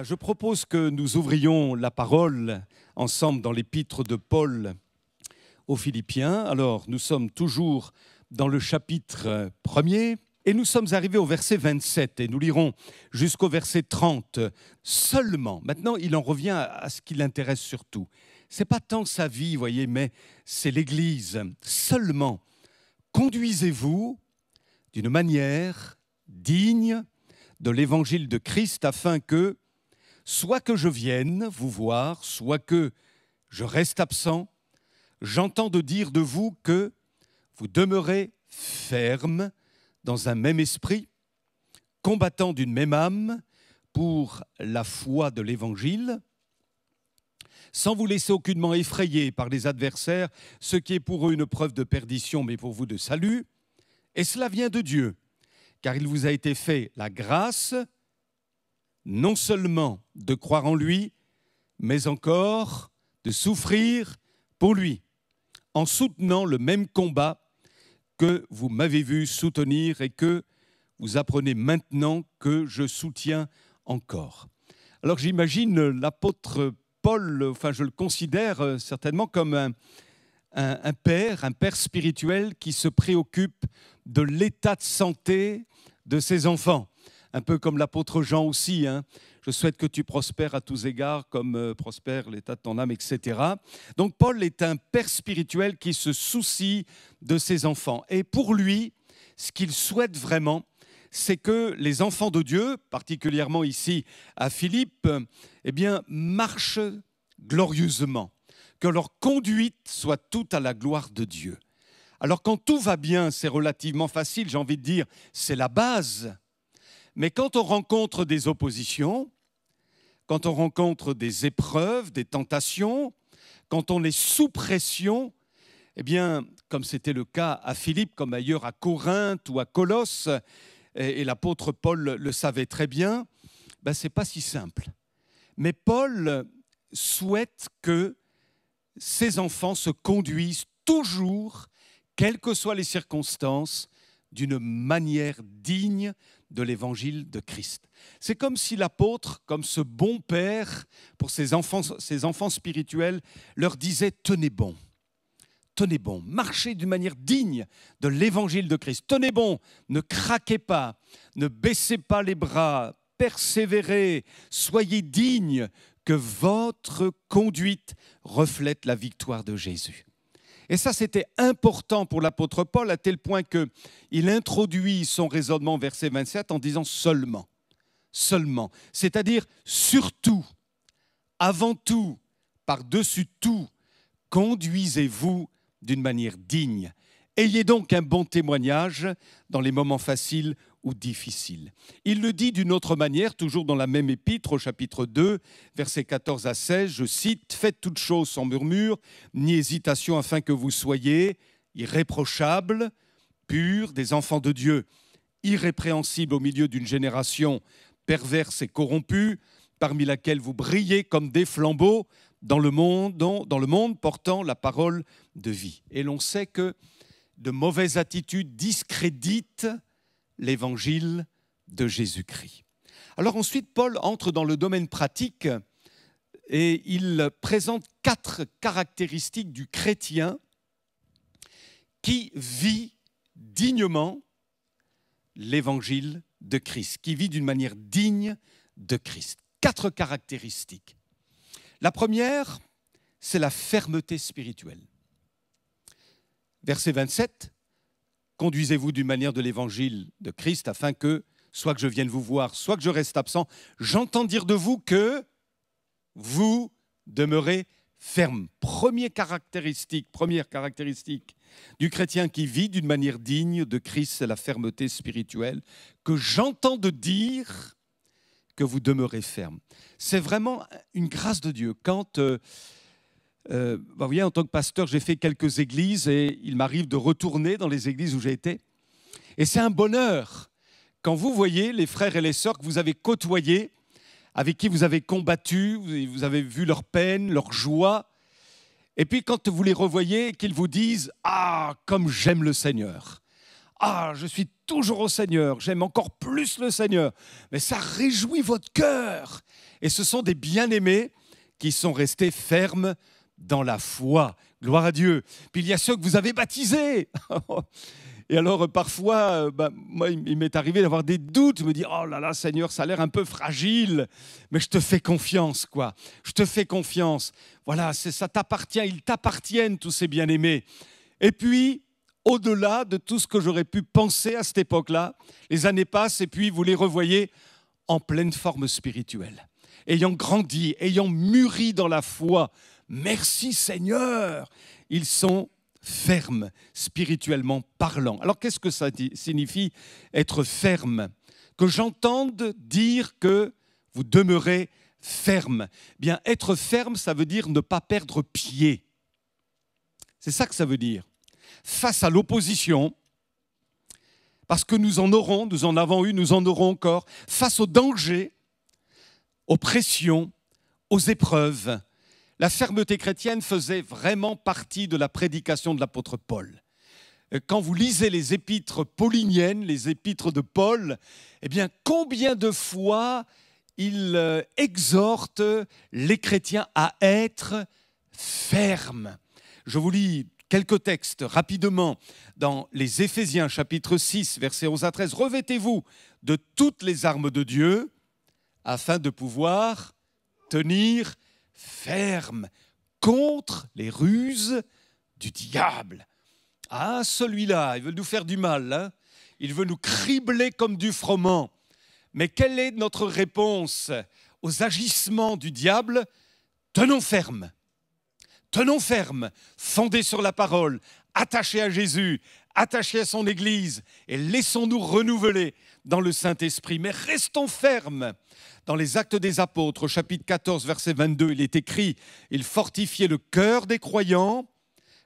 je propose que nous ouvrions la parole ensemble dans l'épître de Paul aux Philippiens. Alors, nous sommes toujours dans le chapitre 1er et nous sommes arrivés au verset 27 et nous lirons jusqu'au verset 30 seulement. Maintenant, il en revient à ce qui l'intéresse surtout. Ce n'est pas tant sa vie, voyez, mais c'est l'Église. Seulement, conduisez-vous d'une manière digne de l'évangile de Christ, afin que, soit que je vienne vous voir, soit que je reste absent, j'entends de dire de vous que vous demeurez ferme dans un même esprit, combattant d'une même âme pour la foi de l'évangile, sans vous laisser aucunement effrayer par les adversaires, ce qui est pour eux une preuve de perdition, mais pour vous de salut. Et cela vient de Dieu, car il vous a été fait la grâce, non seulement de croire en lui, mais encore de souffrir pour lui, en soutenant le même combat que vous m'avez vu soutenir et que vous apprenez maintenant que je soutiens encore. Alors j'imagine l'apôtre Paul, je le considère certainement comme un père spirituel qui se préoccupe de l'état de santé de ses enfants. Un peu comme l'apôtre Jean aussi. Je souhaite que tu prospères à tous égards, comme prospère l'état de ton âme, etc. Donc Paul est un père spirituel qui se soucie de ses enfants. Et pour lui, ce qu'il souhaite vraiment, c'est que les enfants de Dieu, particulièrement ici à Philippe, marchent glorieusement, que leur conduite soit toute à la gloire de Dieu. Alors quand tout va bien, c'est relativement facile, j'ai envie de dire, c'est la base. Mais quand on rencontre des oppositions, quand on rencontre des épreuves, des tentations, quand on est sous pression, comme c'était le cas à Philippe, comme ailleurs à Corinthe ou à Colosse, et l'apôtre Paul le savait très bien, ce n'est pas si simple. Mais Paul souhaite que ses enfants se conduisent toujours, quelles que soient les circonstances, d'une manière digne de l'évangile de Christ. C'est comme si l'apôtre, comme ce bon père, pour ses enfants spirituels, leur disait « tenez bon, marchez d'une manière digne de l'évangile de Christ. Tenez bon, ne craquez pas, ne baissez pas les bras, persévérez, soyez dignes, que votre conduite reflète la victoire de Jésus. » Et ça, c'était important pour l'apôtre Paul, à tel point qu'il introduit son raisonnement, verset 27, en disant « seulement », c'est-à-dire « surtout, avant tout, par-dessus tout, conduisez-vous d'une manière digne. Ayez donc un bon témoignage dans les moments faciles ou difficiles. » Il le dit d'une autre manière, toujours dans la même épître, au chapitre 2, versets 14 à 16, je cite, « Faites toutes choses sans murmure, ni hésitation, afin que vous soyez irréprochables, purs, des enfants de Dieu, irrépréhensibles au milieu d'une génération perverse et corrompue, parmi laquelle vous brillez comme des flambeaux dans le monde portant la parole de vie. » Et l'on sait que de mauvaises attitudes discréditent l'évangile de Jésus-Christ. Alors ensuite, Paul entre dans le domaine pratique et il présente 4 caractéristiques du chrétien qui vit dignement l'évangile de Christ, qui vit d'une manière digne de Christ. 4 caractéristiques. La première, c'est la fermeté spirituelle. Verset 27, « Conduisez-vous d'une manière de l'évangile de Christ, afin que, soit que je vienne vous voir, soit que je reste absent, j'entends dire de vous que vous demeurez ferme. » Première caractéristique du chrétien qui vit d'une manière digne de Christ, c'est la fermeté spirituelle, que j'entends de dire que vous demeurez ferme. C'est vraiment une grâce de Dieu. Quand, vous voyez, en tant que pasteur, j'ai fait quelques églises et il m'arrive de retourner dans les églises où j'ai été. Et c'est un bonheur quand vous voyez les frères et les sœurs que vous avez côtoyés, avec qui vous avez combattu, vous avez vu leur peine, leur joie. Et puis quand vous les revoyez, qu'ils vous disent « Ah, comme j'aime le Seigneur !» Ah, je suis toujours au Seigneur, j'aime encore plus le Seigneur. Mais ça réjouit votre cœur. Et ce sont des bien-aimés qui sont restés fermes dans la foi. Gloire à Dieu. Puis il y a ceux que vous avez baptisés. Et alors, parfois, moi, il m'est arrivé d'avoir des doutes. Je me dis, oh là là, Seigneur, ça a l'air un peu fragile, mais je te fais confiance, quoi. Je te fais confiance. Voilà, ça t'appartient, ils t'appartiennent, tous ces bien-aimés. Et puis, au-delà de tout ce que j'aurais pu penser à cette époque-là, les années passent et puis vous les revoyez en pleine forme spirituelle, ayant grandi, ayant mûri dans la foi. Merci Seigneur, ils sont fermes spirituellement parlant. Alors qu'est-ce que ça signifie être ferme? Que j'entende dire que vous demeurez ferme. Bien, être ferme, ça veut dire ne pas perdre pied. C'est ça que ça veut dire. Face à l'opposition, parce que nous en aurons, nous en avons eu, nous en aurons encore, face aux dangers, aux pressions, aux épreuves, la fermeté chrétienne faisait vraiment partie de la prédication de l'apôtre Paul. Quand vous lisez les épîtres pauliniennes, les épîtres de Paul, eh bien, combien de fois il exhorte les chrétiens à être fermes. Je vous lis quelques textes rapidement dans les Éphésiens chapitre 6, versets 11 à 13. « Revêtez-vous de toutes les armes de Dieu afin de pouvoir tenir ferme contre les ruses du diable. » Ah, celui-là, il veut nous faire du mal, hein? Il veut nous cribler comme du froment. Mais quelle est notre réponse aux agissements du diable? Tenons ferme. Tenons ferme, fondés sur la parole, attachés à Jésus, attachés à son Église, et laissons-nous renouveler dans le Saint-Esprit. Mais restons fermes. Dans les Actes des Apôtres, chapitre 14, verset 22, il est écrit « Il fortifiait le cœur des croyants,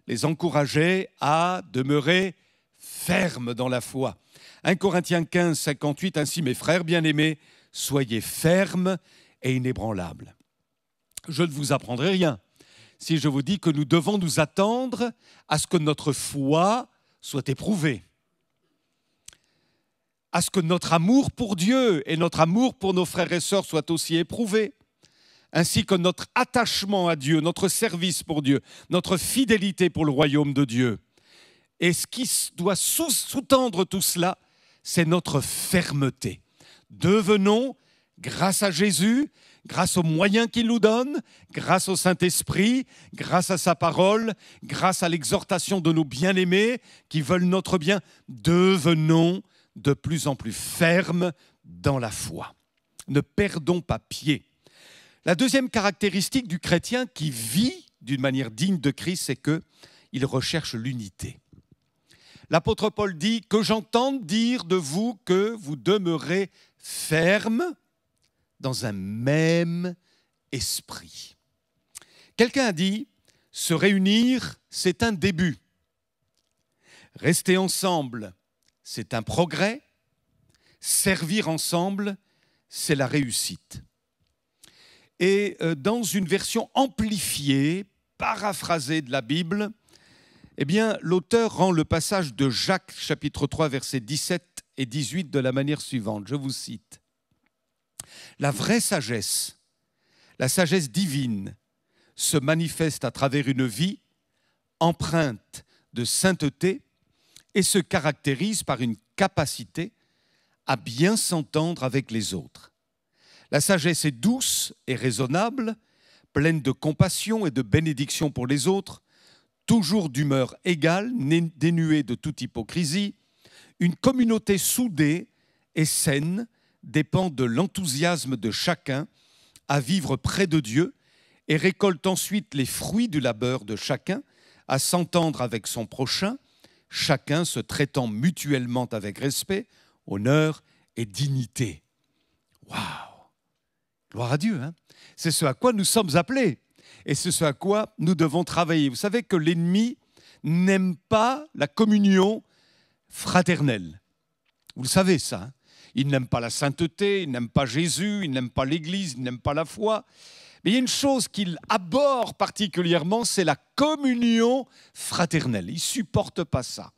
les encourageait à demeurer fermes dans la foi. » 1 Corinthiens 15, 58, « Ainsi, mes frères bien-aimés, soyez fermes et inébranlables. » Je ne vous apprendrai rien si je vous dis que nous devons nous attendre à ce que notre foi soit éprouvée, à ce que notre amour pour Dieu et notre amour pour nos frères et sœurs soient aussi éprouvés, ainsi que notre attachement à Dieu, notre service pour Dieu, notre fidélité pour le royaume de Dieu. Et ce qui doit sous-tendre tout cela, c'est notre fermeté. Devenons, grâce à Jésus, grâce aux moyens qu'il nous donne, grâce au Saint-Esprit, grâce à sa parole, grâce à l'exhortation de nos bien-aimés qui veulent notre bien, devenons de plus en plus fermes dans la foi. Ne perdons pas pied. La deuxième caractéristique du chrétien qui vit d'une manière digne de Christ, c'est qu'il recherche l'unité. L'apôtre Paul dit « Que j'entende dire de vous que vous demeurez fermes dans un même esprit. » Quelqu'un a dit « Se réunir, c'est un début. Rester ensemble, c'est un progrès. Servir ensemble, c'est la réussite. » Et dans une version amplifiée, paraphrasée de la Bible, eh bien, l'auteur rend le passage de Jacques, chapitre 3, versets 17 et 18 de la manière suivante. Je vous cite. « La vraie sagesse, la sagesse divine, se manifeste à travers une vie empreinte de sainteté et se caractérise par une capacité à bien s'entendre avec les autres. La sagesse est douce et raisonnable, pleine de compassion et de bénédiction pour les autres, toujours d'humeur égale, dénuée de toute hypocrisie. Une communauté soudée et saine dépend de l'enthousiasme de chacun à vivre près de Dieu et récolte ensuite les fruits du labeur de chacun, à s'entendre avec son prochain, chacun se traitant mutuellement avec respect, honneur et dignité. » Waouh! Gloire à Dieu, hein? C'est ce à quoi nous sommes appelés et c'est ce à quoi nous devons travailler. Vous savez que l'ennemi n'aime pas la communion fraternelle. Vous le savez ça, hein? Il n'aime pas la sainteté, il n'aime pas Jésus, il n'aime pas l'Église, il n'aime pas la foi. Mais il y a une chose qu'il abhorre particulièrement, c'est la communion fraternelle. Il ne supporte pas ça.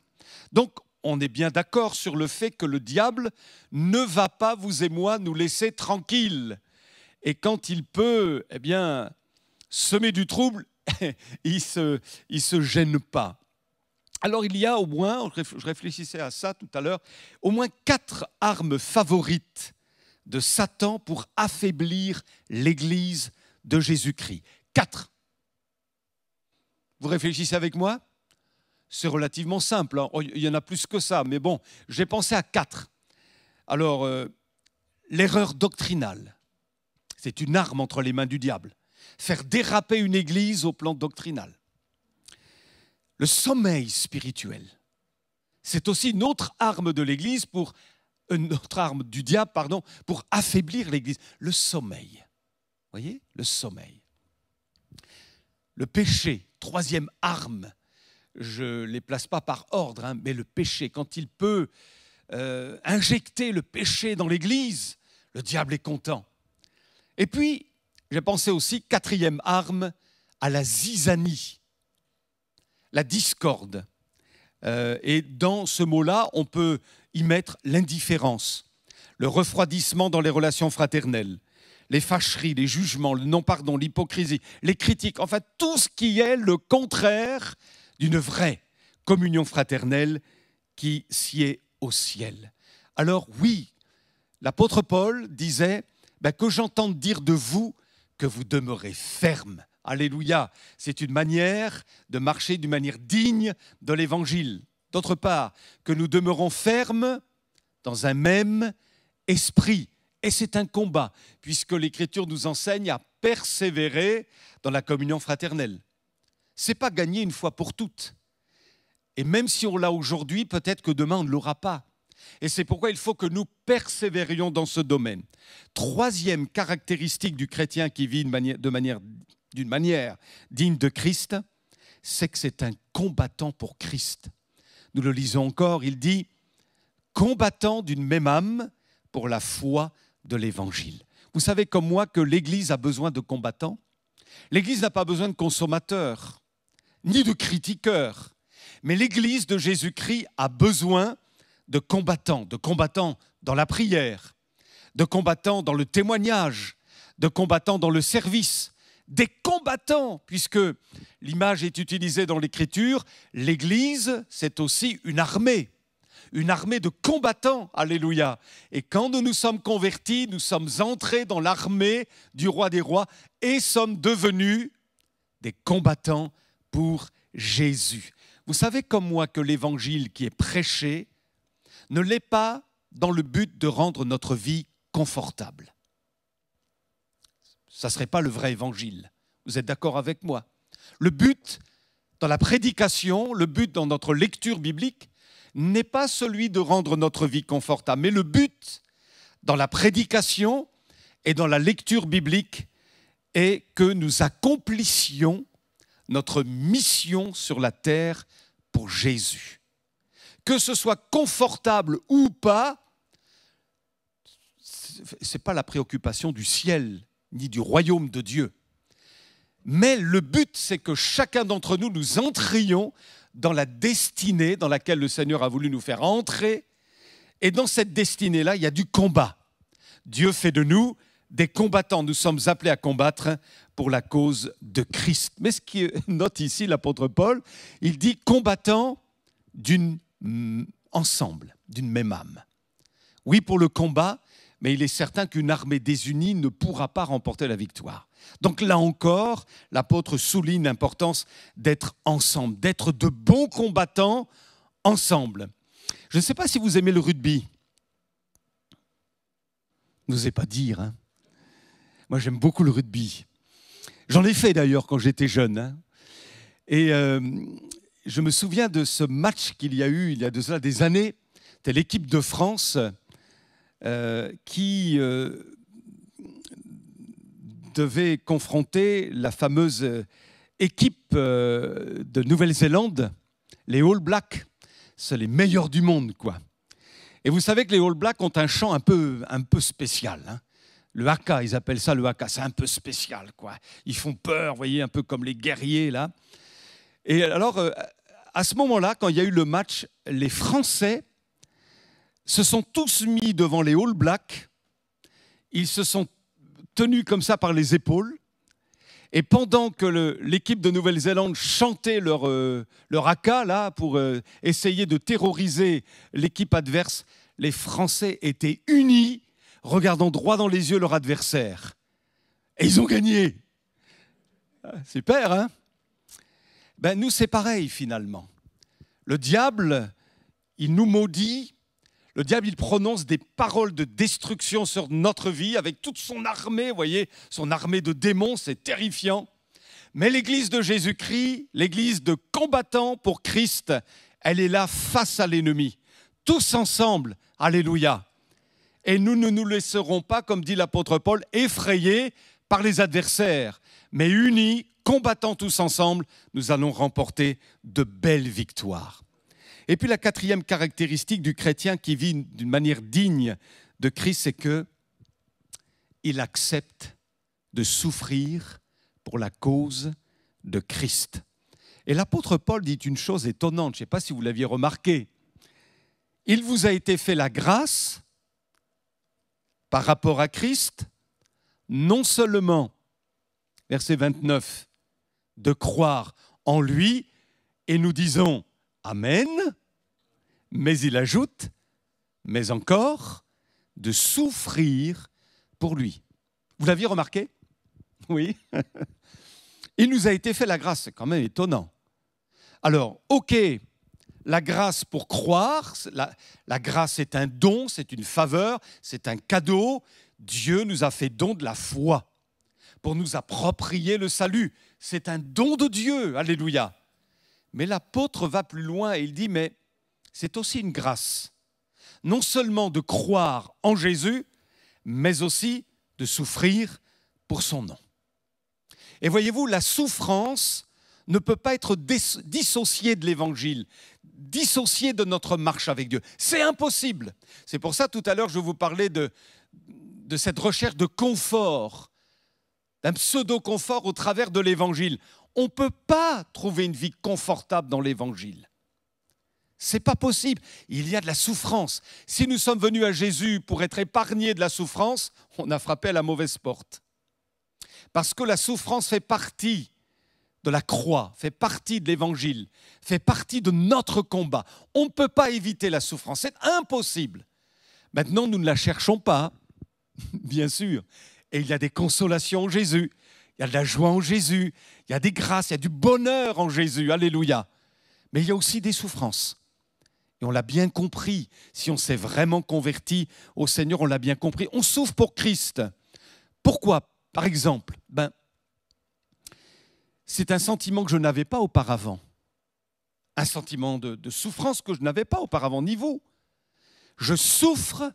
Donc, on est bien d'accord sur le fait que le diable ne va pas, vous et moi, nous laisser tranquilles. Et quand il peut, eh bien, semer du trouble, il se gêne pas. Alors il y a au moins, je réfléchissais à ça tout à l'heure, au moins 4 armes favorites de Satan pour affaiblir l'Église de Jésus-Christ. 4. Vous réfléchissez avec moi? C'est relativement simple, hein. Il y en a plus que ça, mais bon, j'ai pensé à 4. Alors, l'erreur doctrinale, c'est une arme entre les mains du diable. Faire déraper une église au plan doctrinal. Le sommeil spirituel, c'est aussi une autre arme de l'église notre arme du diable, pardon, pour affaiblir l'église. Le sommeil, vous voyez, le sommeil. Le péché, 3e arme. Je ne les place pas par ordre, hein, mais le péché, quand il peut injecter le péché dans l'Église, le diable est content. Et puis, j'ai pensé aussi, 4e arme, à la zizanie, la discorde. Et dans ce mot-là, on peut y mettre l'indifférence, le refroidissement dans les relations fraternelles, les fâcheries, les jugements, le non-pardon, l'hypocrisie, les critiques, enfin tout ce qui est le contraire d'une vraie communion fraternelle qui sied au ciel. Alors oui, l'apôtre Paul disait que j'entende dire de vous que vous demeurez fermes. Alléluia, c'est une manière de marcher d'une manière digne de l'Évangile. D'autre part, que nous demeurons fermes dans un même esprit. Et c'est un combat, puisque l'Écriture nous enseigne à persévérer dans la communion fraternelle. Ce n'est pas gagné une fois pour toutes. Et même si on l'a aujourd'hui, peut-être que demain on ne l'aura pas. Et c'est pourquoi il faut que nous persévérions dans ce domaine. 3e caractéristique du chrétien qui vit d'une manière digne de Christ, c'est que c'est un combattant pour Christ. Nous le lisons encore, il dit « combattant d'une même âme pour la foi de l'Évangile ». Vous savez comme moi que l'Église a besoin de combattants. L'Église n'a pas besoin de consommateurs, ni de critiqueurs. Mais l'Église de Jésus-Christ a besoin de combattants dans la prière, de combattants dans le témoignage, de combattants dans le service, des combattants, puisque l'image est utilisée dans l'Écriture, l'Église, c'est aussi une armée de combattants, alléluia. Et quand nous nous sommes convertis, nous sommes entrés dans l'armée du roi des rois et sommes devenus des combattants pour Jésus. Vous savez comme moi que l'évangile qui est prêché ne l'est pas dans le but de rendre notre vie confortable. Ça ne serait pas le vrai évangile. Vous êtes d'accord avec moi? Le but dans la prédication, le but dans notre lecture biblique n'est pas celui de rendre notre vie confortable, mais le but dans la prédication et dans la lecture biblique est que nous accomplissions notre mission sur la terre pour Jésus. Que ce soit confortable ou pas, ce n'est pas la préoccupation du ciel ni du royaume de Dieu. Mais le but, c'est que chacun d'entre nous, nous entrions dans la destinée dans laquelle le Seigneur a voulu nous faire entrer. Et dans cette destinée-là, il y a du combat. Dieu fait de nous des combattants. Nous sommes appelés à combattre pour la cause de Christ. Mais ce qui note ici l'apôtre Paul, il dit combattant ensemble, d'une même âme. Oui, pour le combat, mais il est certain qu'une armée désunie ne pourra pas remporter la victoire. Donc là encore, l'apôtre souligne l'importance d'être ensemble, d'être de bons combattants ensemble. Je ne sais pas si vous aimez le rugby. Je n'osez pas dire, hein. Moi, j'aime beaucoup le rugby. J'en ai fait d'ailleurs quand j'étais jeune, hein. Et je me souviens de ce match qu'il y a eu il y a de cela des années. C'était l'équipe de France qui devait confronter la fameuse équipe de Nouvelle-Zélande, les All Blacks. C'est les meilleurs du monde, quoi. Et vous savez que les All Blacks ont un chant un peu spécial, hein. Le haka, ils appellent ça le haka, c'est un peu spécial, quoi. Ils font peur, vous voyez, un peu comme les guerriers, là. Et alors, à ce moment-là, quand il y a eu le match, les Français se sont tous mis devant les All Blacks. Ils se sont tenus comme ça par les épaules. Et pendant que l'équipe de Nouvelle-Zélande chantait leur haka là, pour essayer de terroriser l'équipe adverse, les Français étaient unis, regardant droit dans les yeux leur adversaire. Et ils ont gagné. Super, hein? Ben, nous, c'est pareil, finalement. Le diable, il nous maudit. Le diable, il prononce des paroles de destruction sur notre vie avec toute son armée, vous voyez, son armée de démons, c'est terrifiant. Mais l'Église de Jésus-Christ, l'Église de combattants pour Christ, elle est là face à l'ennemi. Tous ensemble, alléluia. Et nous ne nous laisserons pas, comme dit l'apôtre Paul, effrayés par les adversaires, mais unis, combattant tous ensemble, nous allons remporter de belles victoires. Et puis la quatrième caractéristique du chrétien qui vit d'une manière digne de Christ, c'est qu'il accepte de souffrir pour la cause de Christ. Et l'apôtre Paul dit une chose étonnante, je ne sais pas si vous l'aviez remarqué. Il vous a été fait la grâce par rapport à Christ, non seulement, verset 29, de croire en lui, et nous disons Amen, mais il ajoute, mais encore, de souffrir pour lui. Vous l'aviez remarqué? Oui. Il nous a été fait la grâce, c'est quand même étonnant. Alors, ok, la grâce pour croire, la grâce est un don, c'est une faveur, c'est un cadeau. Dieu nous a fait don de la foi pour nous approprier le salut. C'est un don de Dieu, alléluia. Mais l'apôtre va plus loin et il dit, mais c'est aussi une grâce. Non seulement de croire en Jésus, mais aussi de souffrir pour son nom. Et voyez-vous, la souffrance ne peut pas être dissociée de l'Évangile, dissociée de notre marche avec Dieu. C'est impossible. C'est pour ça, tout à l'heure, je vous parlais de cette recherche de confort, d'un pseudo-confort au travers de l'Évangile. On ne peut pas trouver une vie confortable dans l'Évangile. Ce n'est pas possible. Il y a de la souffrance. Si nous sommes venus à Jésus pour être épargnés de la souffrance, on a frappé à la mauvaise porte. Parce que la souffrance fait partie de la croix, fait partie de l'Évangile, fait partie de notre combat. On ne peut pas éviter la souffrance. C'est impossible. Maintenant, nous ne la cherchons pas, bien sûr. Et il y a des consolations en Jésus. Il y a de la joie en Jésus, il y a des grâces, il y a du bonheur en Jésus, alléluia. Mais il y a aussi des souffrances. Et on l'a bien compris, si on s'est vraiment converti au Seigneur, on l'a bien compris. On souffre pour Christ. Pourquoi? Par exemple, c'est un sentiment que je n'avais pas auparavant. Un sentiment de souffrance que je n'avais pas auparavant, ni vous. Je souffre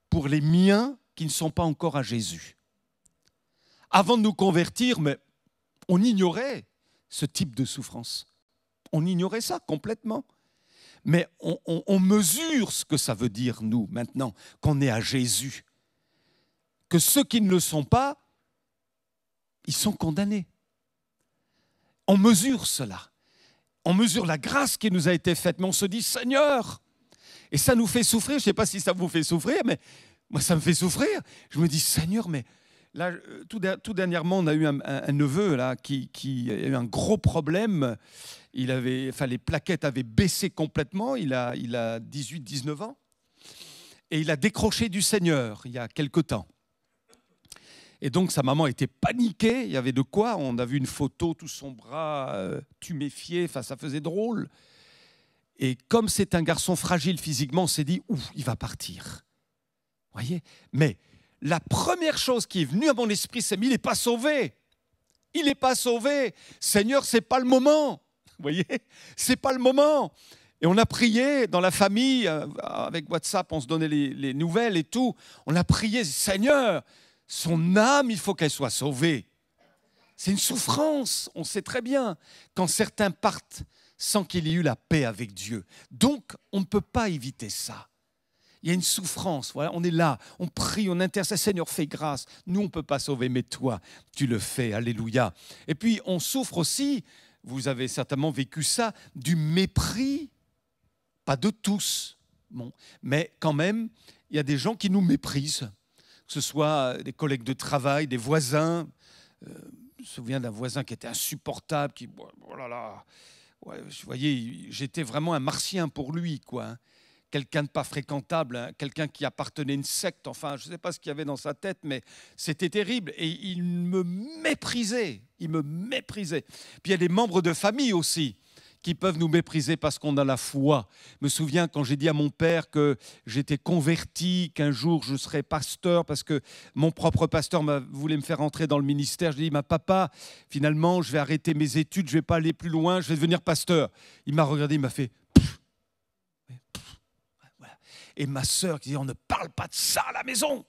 pour les miens qui ne sont pas encore à Jésus. Avant de nous convertir, mais on ignorait ce type de souffrance. On ignorait ça complètement. Mais on mesure ce que ça veut dire, nous, maintenant, qu'on est à Jésus. Que ceux qui ne le sont pas, ils sont condamnés. On mesure cela. On mesure la grâce qui nous a été faite, mais on se dit, Seigneur, et ça nous fait souffrir. Je ne sais pas si ça vous fait souffrir, mais moi, ça me fait souffrir. Je me dis, Seigneur, mais là, tout dernièrement, on a eu un neveu là, qui a eu un gros problème. Les plaquettes avaient baissé complètement. Il a 18-19 ans. Et il a décroché du Seigneur il y a quelque temps. Et donc, sa maman était paniquée. Il y avait de quoi. On a vu une photo, tout son bras tuméfié. Enfin, ça faisait drôle. Et comme c'est un garçon fragile physiquement, on s'est dit, ouf, il va partir. Vous voyez? Mais la première chose qui est venue à mon esprit, c'est, mais il n'est pas sauvé. Il n'est pas sauvé. Seigneur, ce n'est pas le moment. Vous voyez? Ce n'est pas le moment. Et on a prié dans la famille, avec WhatsApp, on se donnait les nouvelles et tout. On a prié, Seigneur, son âme, il faut qu'elle soit sauvée. C'est une souffrance, on sait très bien, quand certains partent sans qu'il y ait eu la paix avec Dieu. Donc, on ne peut pas éviter ça. Il y a une souffrance, voilà, on est là, on prie, on intercède, Seigneur, fais grâce. Nous, on ne peut pas sauver, mais toi, tu le fais, alléluia. Et puis, on souffre aussi vous avez certainement vécu ça, du mépris, pas de tous, bon, mais quand même, il y a des gens qui nous méprisent, que ce soit des collègues de travail, des voisins. Je me souviens d'un voisin qui était insupportable, qui, oh là là, ouais, vous voyez, j'étais vraiment un martien pour lui, quoi. Hein. Quelqu'un de pas fréquentable, hein, quelqu'un qui appartenait à une secte, enfin, je ne sais pas ce qu'il y avait dans sa tête, mais c'était terrible. Et il me méprisait, il me méprisait. Puis il y a des membres de famille aussi qui peuvent nous mépriser parce qu'on a la foi. Je me souviens quand j'ai dit à mon père que j'étais converti, qu'un jour je serais pasteur, parce que mon propre pasteur voulait me faire entrer dans le ministère. Je lui ai dit, ma papa, finalement, je vais arrêter mes études, je ne vais pas aller plus loin, je vais devenir pasteur. Il m'a regardé, il m'a fait... Et ma sœur qui dit, on ne parle pas de ça à la maison.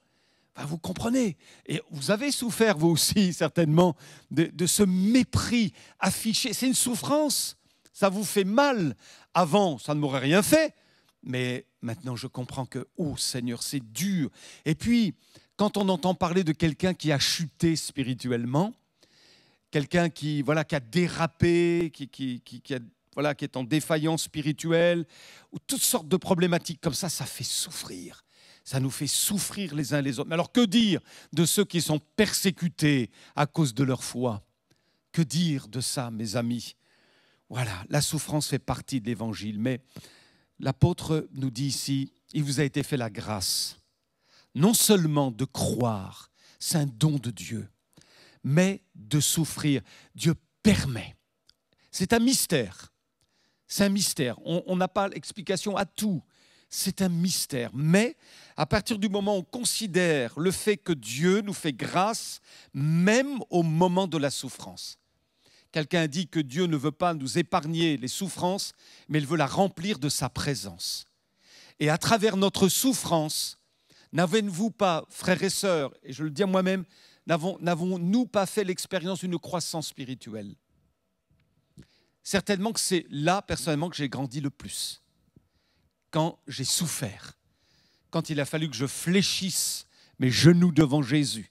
Enfin, vous comprenez. Et vous avez souffert, vous aussi, certainement, de ce mépris affiché. C'est une souffrance. Ça vous fait mal. Avant, ça ne m'aurait rien fait. Mais maintenant, je comprends que, oh Seigneur, c'est dur. Et puis, quand on entend parler de quelqu'un qui a chuté spirituellement, quelqu'un qui a dérapé, qui est en défaillance spirituelle, ou toutes sortes de problématiques comme ça fait souffrir. Ça nous fait souffrir les uns les autres. Mais alors, que dire de ceux qui sont persécutés à cause de leur foi? Que dire de ça, mes amis? Voilà, la souffrance fait partie de l'Évangile. Mais l'apôtre nous dit ici, il vous a été fait la grâce, non seulement de croire, c'est un don de Dieu, mais de souffrir. Dieu permet. C'est un mystère. C'est un mystère. On n'a pas l'explication à tout. C'est un mystère. Mais à partir du moment où on considère le fait que Dieu nous fait grâce, même au moment de la souffrance. Quelqu'un dit que Dieu ne veut pas nous épargner les souffrances, mais il veut la remplir de sa présence. Et à travers notre souffrance, n'avez-vous pas, frères et sœurs, et je le dis à moi-même, n'avons-nous pas fait l'expérience d'une croissance spirituelle? Certainement que c'est là, personnellement, que j'ai grandi le plus. Quand j'ai souffert, quand il a fallu que je fléchisse mes genoux devant Jésus,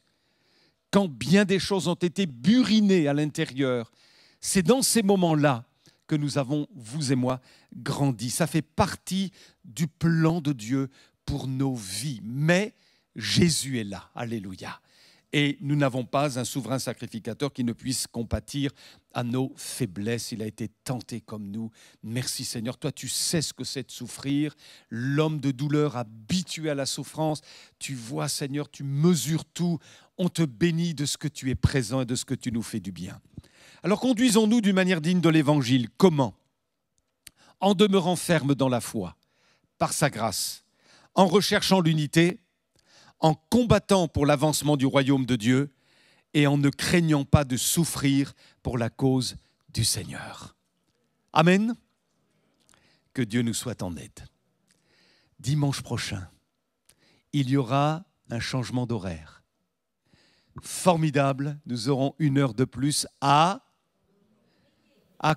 quand bien des choses ont été burinées à l'intérieur, c'est dans ces moments-là que nous avons, vous et moi, grandi. Ça fait partie du plan de Dieu pour nos vies. Mais Jésus est là. Alléluia. Et nous n'avons pas un souverain sacrificateur qui ne puisse compatir à nos faiblesses. Il a été tenté comme nous. Merci Seigneur. Toi, tu sais ce que c'est de souffrir. L'homme de douleur habitué à la souffrance. Tu vois, Seigneur, tu mesures tout. On te bénit de ce que tu es présent et de ce que tu nous fais du bien. Alors conduisons-nous d'une manière digne de l'Évangile. Comment? En demeurant ferme dans la foi, par sa grâce, en recherchant l'unité, en combattant pour l'avancement du royaume de Dieu et en ne craignant pas de souffrir pour la cause du Seigneur. Amen. Que Dieu nous soit en aide. Dimanche prochain, il y aura un changement d'horaire. Formidable, nous aurons 1 heure de plus à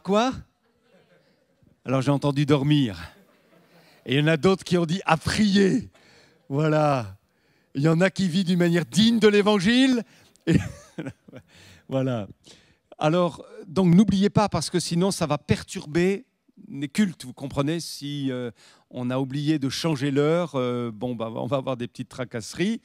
quoi? Alors j'ai entendu dormir. Et il y en a d'autres qui ont dit à prier. Voilà. Il y en a qui vivent d'une manière digne de l'Évangile. Et voilà. Alors, donc n'oubliez pas, parce que sinon ça va perturber les cultes, vous comprenez? Si on a oublié de changer l'heure, on va avoir des petites tracasseries.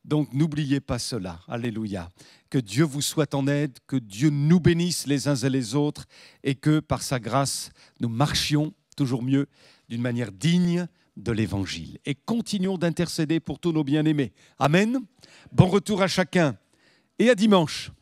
Donc n'oubliez pas cela. Alléluia. Que Dieu vous soit en aide, que Dieu nous bénisse les uns et les autres et que par sa grâce, nous marchions toujours mieux d'une manière digne de l'Évangile. Et continuons d'intercéder pour tous nos bien-aimés. Amen. Bon retour à chacun et à dimanche.